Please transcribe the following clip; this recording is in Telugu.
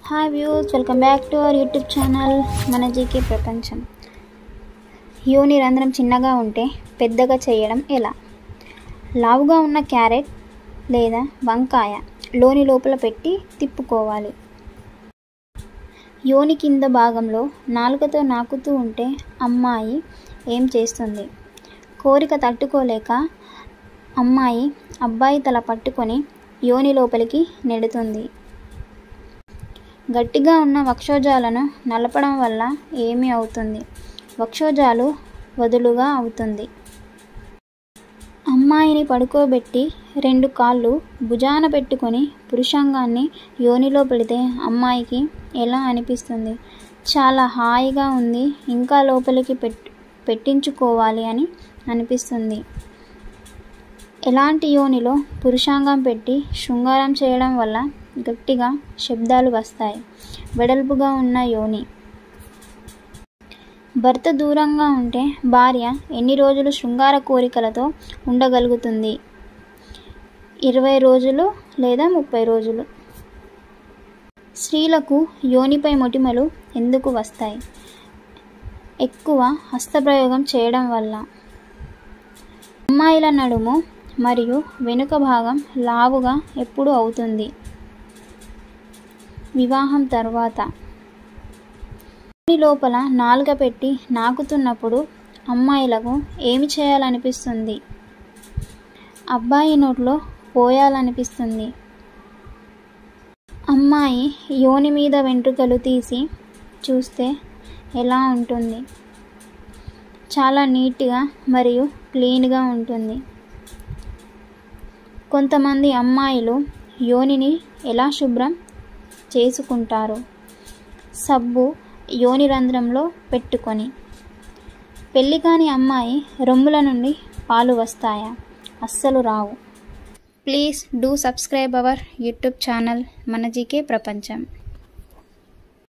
Hi views, welcome back to our YouTube channel మన జీకే ప్రపంచం. యోని రంధ్రం చిన్నగా ఉంటే పెద్దగా చేయడం ఎలా? లావుగా ఉన్న క్యారెట్ లేదా వంకాయ లోని లోపల పెట్టి తిప్పుకోవాలి. యోని కింద భాగంలో నాలుకతో నాకుతూ ఉంటే అమ్మాయి ఏం చేస్తుంది? కోరిక తట్టుకోలేక అమ్మాయి అబ్బాయి తల పట్టుకొని యోని లోపలికి నెడుతుంది. గట్టిగా ఉన్న వక్షోజాలను నలపడం వల్ల ఏమి అవుతుంది? వక్షోజాలు వదులుగా అవుతుంది. అమ్మాయిని పడుకోబెట్టి 2 కాళ్ళు భుజాన పెట్టుకొని పురుషాంగాన్ని యోనిలో పెడితే అమ్మాయికి ఎలా అనిపిస్తుంది? చాలా హాయిగా ఉంది, ఇంకా లోపలికి పెట్టించుకోవాలి అని అనిపిస్తుంది. ఎలాంటి యోనిలో పురుషాంగం పెట్టి శృంగారం చేయడం వల్ల గట్టిగా శబ్దాలు వస్తాయి. వెడల్పుగా ఉన్న యోని. భర్త దూరంగా ఉంటే భార్య ఎన్ని రోజులు శృంగార కోరికలతో ఉండగలుగుతుంది? 20 రోజులు లేదా 30 రోజులు. స్త్రీలకు యోనిపై మొటిమలు ఎందుకు వస్తాయి? ఎక్కువ హస్తప్రయోగం చేయడం వల్ల. అమ్మాయిల నడుము మరియు వెనుక భాగం లావుగా ఎప్పుడు అవుతుంది? వివాహం తర్వాత. యోని లోపల నాలుక పెట్టి నాకుతున్నప్పుడు అమ్మాయిలకు ఏమి చేయాలనిపిస్తుంది? అబ్బాయి నోట్లో పోయాలనిపిస్తుంది. అమ్మాయి యోని మీద వెంట్రుకలు తీసి చూస్తే ఎలా ఉంటుంది? చాలా నీట్గా మరియు క్లీన్గా ఉంటుంది. కొంతమంది అమ్మాయిలు యోనిని ఎలా శుభ్రం చేసుకుంటారు? సబ్బు యోని రంధ్రంలో పెట్టుకొని. పెళ్లి కాని అమ్మాయి రొమ్ముల నుండి పాలు వస్తాయా? అస్సలు రావు. Please do subscribe our YouTube channel మన జీకే ప్రపంచం.